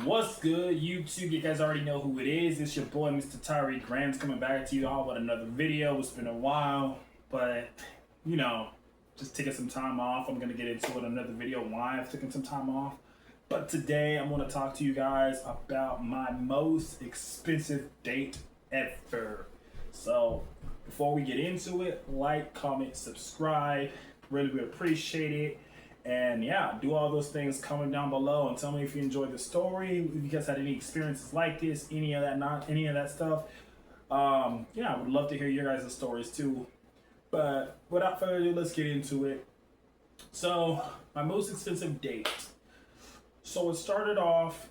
What's good, YouTube? You guys already know who it is. It's your boy, Mr. Tyreek Grants, coming back to you all with another video. It's been a while, but you know, just taking some time off. I'm gonna get into it another video why I've taken some time off. But today I'm gonna talk to you guys about my most expensive date ever. So before we get into it, like, comment, subscribe. Really would appreciate it. And yeah, do all those things, comment down below and tell me if you enjoyed the story, if you guys had any experiences like this, any of that stuff. Yeah, I would love to hear your guys' stories too. But without further ado, let's get into it. So, my most expensive date. So it started off,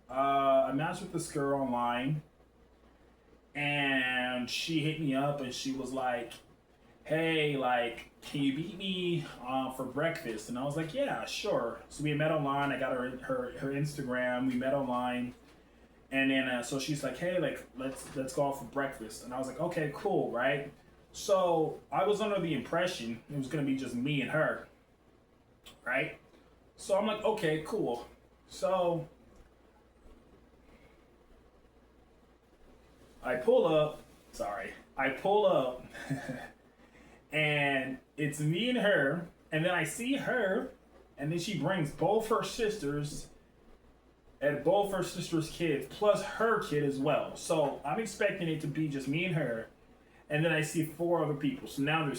I matched with this girl online, and she hit me up and she was like, hey, like, can you beat me for breakfast? And I was like, yeah, sure. So we met online. I got her Instagram. We met online, and then so she's like, hey, like, let's go out for breakfast. And I was like, okay, cool, right? So I was under the impression it was gonna be just me and her, right? So I'm like, okay, cool. So I pull up. Sorry, I pull up. And it's me and her, and then I see her, and then she brings both her sisters and both her sisters' kids, plus her kid as well. So I'm expecting it to be just me and her, and then I see four other people. So now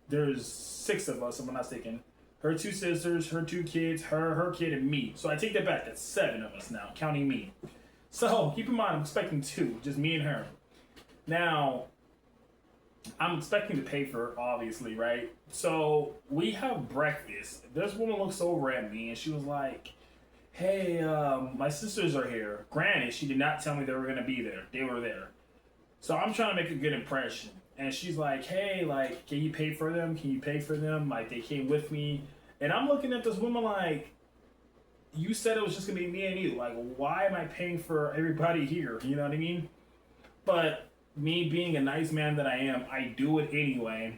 there's six of us, if I'm not mistaken. Her two sisters, her two kids, her kid, and me. So I take that back. That's seven of us now, counting me. So keep in mind, I'm expecting two, just me and her. Now, I'm expecting to pay for it, obviously, right? So we have breakfast. This woman looks over at me and she was like, hey, my sisters are here. Granted, she did not tell me they were going to be there. They were there. So I'm trying to make a good impression. And she's like, hey, like, can you pay for them? Can you pay for them? Like, they came with me. And I'm looking at this woman like, you said it was just going to be me and you. Like, why am I paying for everybody here? You know what I mean? But me being a nice man that I am, I do it anyway.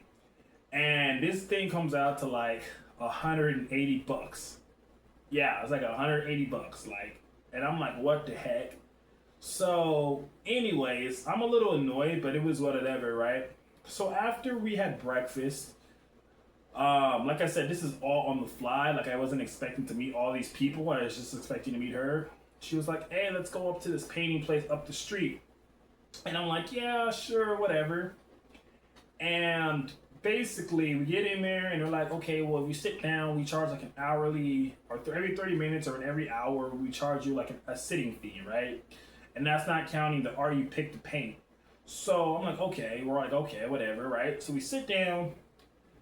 And this thing comes out to like 180 bucks. Yeah, it's like 180 bucks. Like, and I'm like, what the heck? So, anyways, I'm a little annoyed, but it was whatever, right? So after we had breakfast, like I said, this is all on the fly. Like I wasn't expecting to meet all these people. I was just expecting to meet her. She was like, hey, let's go up to this painting place up the street. And I'm like, yeah, sure, whatever. And basically, we get in there, and they're like, okay, well, if you sit down, we charge like an hourly, or every 30 minutes or every hour, we charge you like a sitting fee, right? And that's not counting the hour you pick to paint. So I'm like, okay, we're like, okay, whatever, right? So we sit down.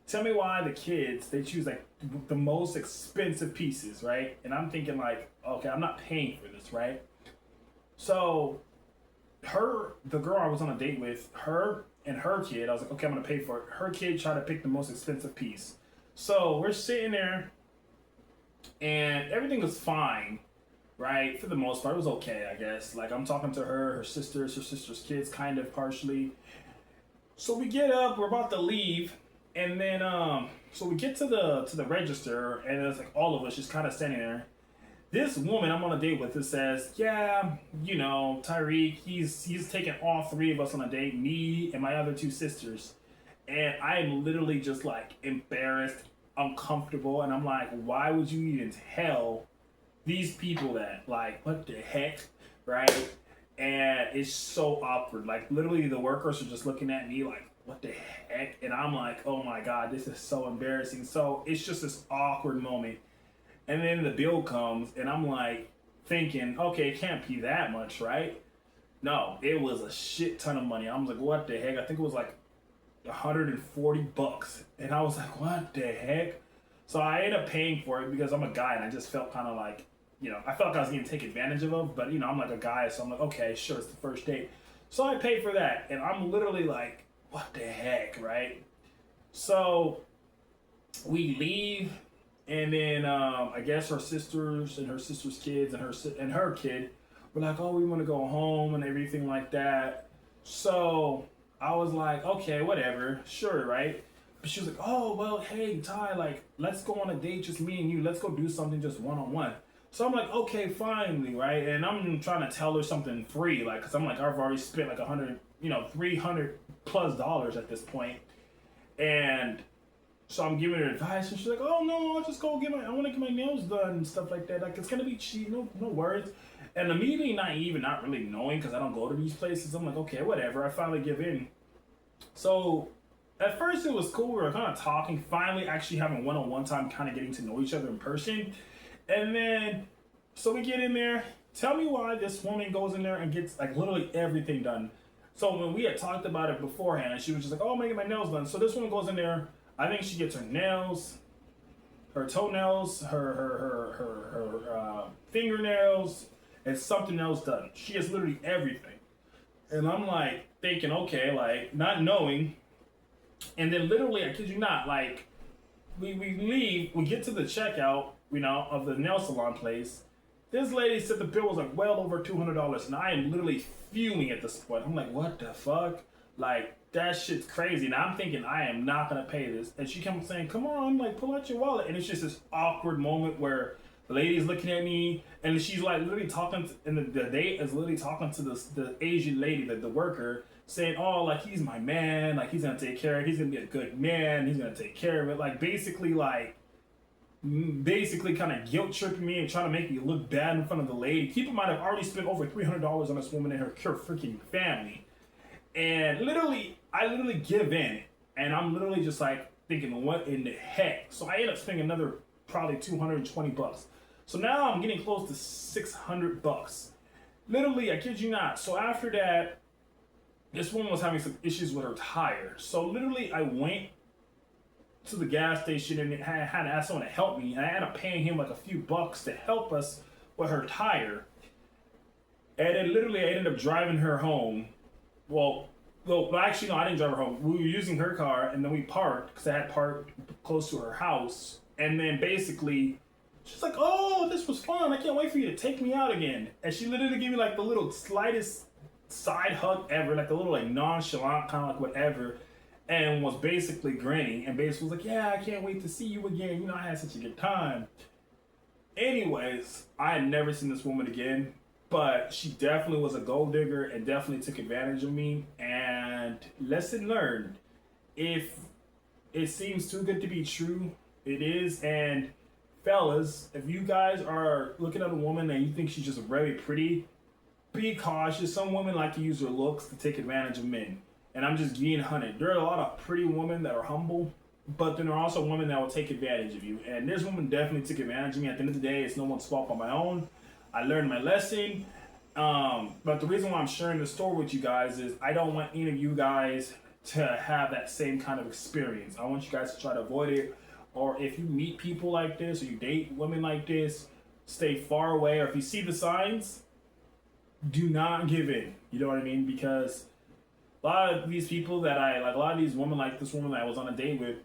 Tell me why the kids, they choose like the most expensive pieces, right? And I'm thinking like, okay, I'm not paying for this, right? So the girl I was on a date with, her and her kid, I was like, okay, I'm gonna pay for it. Her kid tried to pick the most expensive piece. So we're sitting there and everything was fine, right? For the most part, it was okay, I guess. Like I'm talking to her sister's kids, kind of partially. So we get up, we're about to leave, and then so we get to the register, and it's like all of us just kind of standing there. This woman I'm on a date with it says, yeah, you know, Tyreek, he's taken all three of us on a date, me and my other two sisters. And I'm literally just like embarrassed, uncomfortable, and I'm like, why would you even tell these people that? Like, what the heck? Right? And it's so awkward. Like literally the workers are just looking at me like, what the heck? And I'm like, oh my God, this is so embarrassing. So it's just this awkward moment. And then the bill comes, and I'm like thinking, okay, it can't be that much, right? No, it was a shit ton of money. I was like, what the heck? I think it was like 140 bucks. And I was like, what the heck? So I ended up paying for it because I'm a guy, and I just felt kind of like, you know, I felt like I was going to take advantage of them. But, you know, I'm like a guy, so I'm like, okay, sure, it's the first date. So I paid for that, and I'm literally like, what the heck, right? So we leave. And then I guess her sisters and her sister's kids and her kid were like, oh, we want to go home and everything like that. So I was like, okay, whatever, sure, right? But she was like, oh, well, hey, Ty, like, let's go on a date, just me and you. Let's go do something just one-on-one. So I'm like, okay, finally, right? And I'm trying to tell her something free, like, cause I'm like, I've already spent like 100, $300+ at this point, and so I'm giving her advice, and she's like, "Oh no, I'll just go I want to get my nails done and stuff like that. Like it's gonna be cheap, no worries." And immediately, naive and not really knowing, cause I don't go to these places, I'm like, okay, whatever. I finally give in. So at first it was cool. We were kind of talking, finally actually having one-on-one time, kind of getting to know each other in person. And then, so we get in there. Tell me why this woman goes in there and gets like literally everything done. So when we had talked about it beforehand, she was just like, "Oh, I'm gonna get my nails done." So this woman goes in there. I think she gets her nails, her toenails, her fingernails, and something else done. She has literally everything. And I'm like thinking, okay, like not knowing. And then literally, I kid you not, like we leave, we get to the checkout, of the nail salon place. This lady said the bill was like well over $200, and I am literally fuming at this point. I'm like, what the fuck? Like that shit's crazy. Now I'm thinking I am not gonna pay this, and she comes saying, "Come on, like pull out your wallet," and it's just this awkward moment where the lady's looking at me, and she's like literally talking, and the date is literally talking to the Asian lady, the worker, saying, "Oh, like he's my man, like he's gonna take care of it, he's gonna be a good man, he's gonna take care of it," like basically kind of guilt tripping me and trying to make me look bad in front of the lady. Keep in mind, I've already spent over $300 on this woman and her freaking family. And I literally give in. And I'm literally just like thinking, what in the heck? So I end up spending another probably $220. So now I'm getting close to $600. Literally, I kid you not. So after that, this woman was having some issues with her tire. So literally, I went to the gas station and had to ask someone to help me, and I ended up paying him like a few bucks to help us with her tire. And then literally, I ended up driving her home. Well, actually, no, I didn't drive her home. We were using her car, and then we parked because I had parked close to her house. And then basically, she's like, "Oh, this was fun. I can't wait for you to take me out again." And she literally gave me like the little slightest side hug ever, like a little like nonchalant kind of like whatever. And was basically grinning and basically was like, "Yeah, I can't wait to see you again. I had such a good time." Anyways, I had never seen this woman again, but she definitely was a gold digger and definitely took advantage of me. And lesson learned, if it seems too good to be true, it is. And fellas, if you guys are looking at a woman and you think she's just very pretty, be cautious. Some women like to use their looks to take advantage of men. And I'm just being hunted. There are a lot of pretty women that are humble, but then there are also women that will take advantage of you. And this woman definitely took advantage of me. At the end of the day, it's no one's fault but my own. I learned my lesson. But the reason why I'm sharing this story with you guys is I don't want any of you guys to have that same kind of experience. I want you guys to try to avoid it. Or if you meet people like this or you date women like this, stay far away. Or if you see the signs, do not give in. You know what I mean? Because a lot of these people that a lot of these women, like this woman that I was on a date with,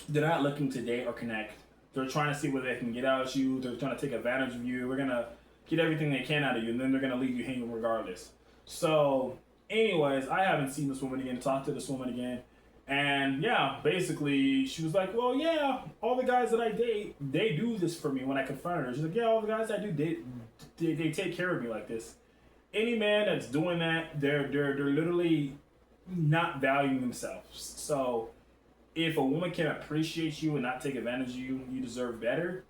they're not looking to date or connect. They're trying to see what they can get out of you. They're trying to take advantage of you. We're going to get everything they can out of you, and then they're going to leave you hanging regardless. So, anyways, I haven't seen this woman again, talked to this woman again. And yeah, basically, she was like, "Well, yeah, all the guys that I date, they do this for me." When I confronted her, she's like, "Yeah, all the guys I do date, they take care of me like this." Any man that's doing that, they're literally not valuing themselves. So if a woman can appreciate you and not take advantage of you, you deserve better.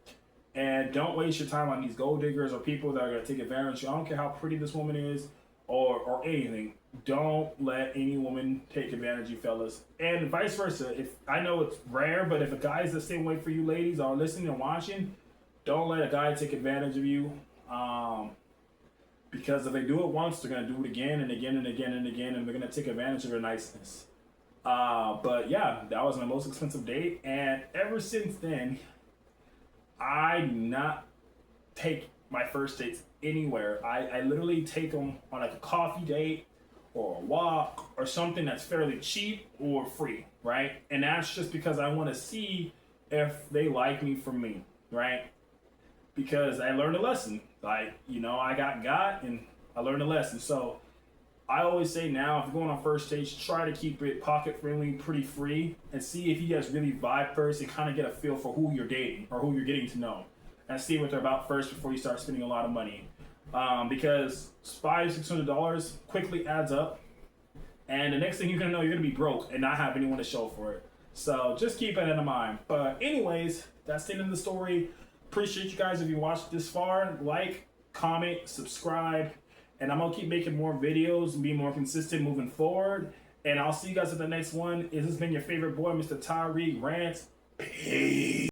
And don't waste your time on these gold diggers or people that are gonna take advantage of you. I don't care how pretty this woman is or anything. Don't let any woman take advantage of you, fellas. And vice versa. If I know it's rare, but if a guy is the same way for you ladies are listening and watching, don't let a guy take advantage of you. Because if they do it once, they're going to do it again and again and again and again, and they're going to take advantage of your niceness. But yeah, that was my most expensive date. And ever since then, I do not take my first dates anywhere. I literally take them on like a coffee date or a walk or something that's fairly cheap or free, right? And that's just because I want to see if they like me for me, right? Because I learned a lesson. I got and I learned a lesson. So I always say now, if you're going on first dates, try to keep it pocket friendly, pretty free, and see if you guys really vibe first and kind of get a feel for who you're dating or who you're getting to know. and see what they're about first before you start spending a lot of money. Because $500-$600 quickly adds up, and the next thing you're gonna know, you're gonna be broke and not have anyone to show for it. So just keep that in mind. But anyways, that's the end of the story. Appreciate you guys if you watched this far. Like, comment, subscribe, and I'm gonna keep making more videos and be more consistent moving forward. And I'll see you guys at the next one. This has been your favorite boy, Mr. Tyreek Rants. Peace.